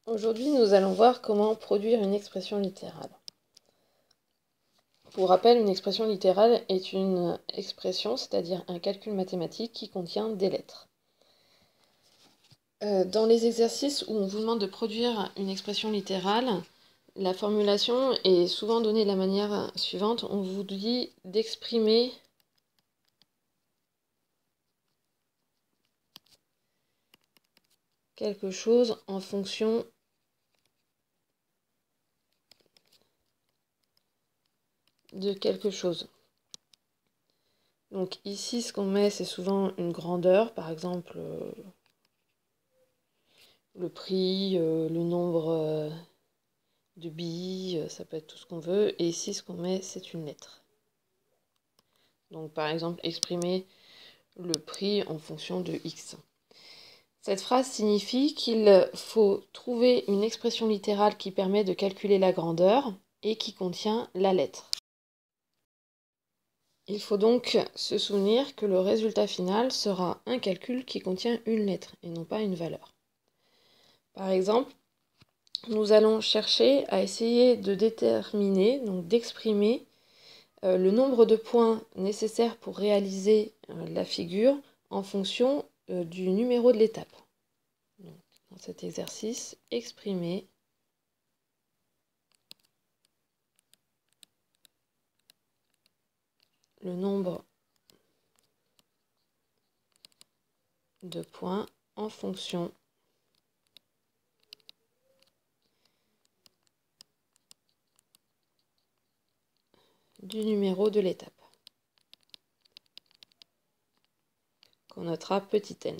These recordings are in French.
Aujourd'hui, nous allons voir comment produire une expression littérale. Pour rappel, une expression littérale est une expression, c'est-à-dire un calcul mathématique qui contient des lettres. Dans les exercices où on vous demande de produire une expression littérale, la formulation est souvent donnée de la manière suivante. On vous dit d'exprimer quelque chose en fonction de quelque chose. Donc ici, ce qu'on met, c'est souvent une grandeur, par exemple le prix, le nombre de billes, ça peut être tout ce qu'on veut. Et ici, ce qu'on met, c'est une lettre. Donc par exemple, exprimer le prix en fonction de X. Cette phrase signifie qu'il faut trouver une expression littérale qui permet de calculer la grandeur et qui contient la lettre. Il faut donc se souvenir que le résultat final sera un calcul qui contient une lettre et non pas une valeur. Par exemple, nous allons chercher à essayer de déterminer, donc d'exprimer le nombre de points nécessaires pour réaliser la figure en fonction du numéro de l'étape. Dans cet exercice, exprimer le nombre de points en fonction du numéro de l'étape, qu'on notera petit n.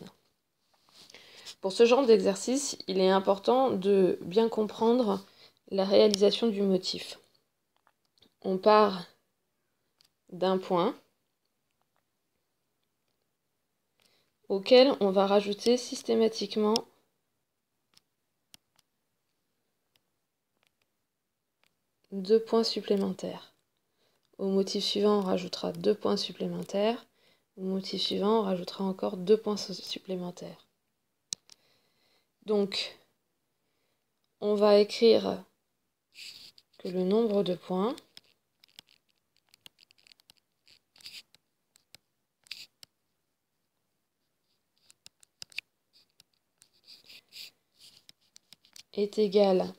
Pour ce genre d'exercice, il est important de bien comprendre la réalisation du motif. On part d'un point auquel on va rajouter systématiquement deux points supplémentaires. Au motif suivant, on rajoutera 2 points supplémentaires. Au motif suivant, on rajoutera encore 2 points supplémentaires. Donc, on va écrire que le nombre de points est égal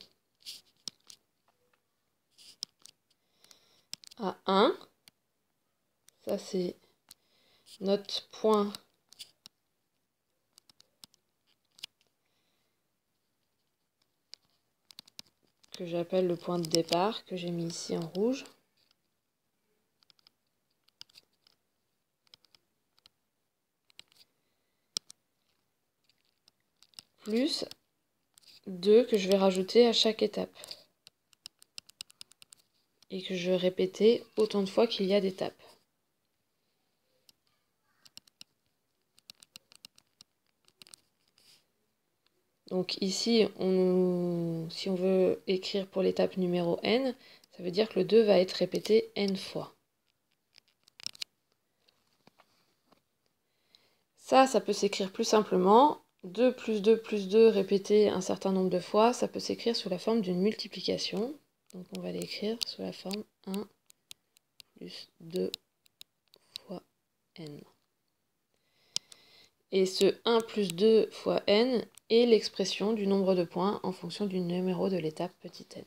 à 1. Ça, c'est notre point que j'appelle le point de départ, que j'ai mis ici en rouge. Plus 2 que je vais rajouter à chaque étape. Et que je vais répéter autant de fois qu'il y a d'étapes. Donc ici, si on veut écrire pour l'étape numéro n, ça veut dire que le 2 va être répété n fois. Ça peut s'écrire plus simplement. 2 plus 2 plus 2 répété un certain nombre de fois, ça peut s'écrire sous la forme d'une multiplication. Donc on va l'écrire sous la forme 1 plus 2 fois n. Et ce 1 plus 2 fois n est l'expression du nombre de points en fonction du numéro de l'étape petit n.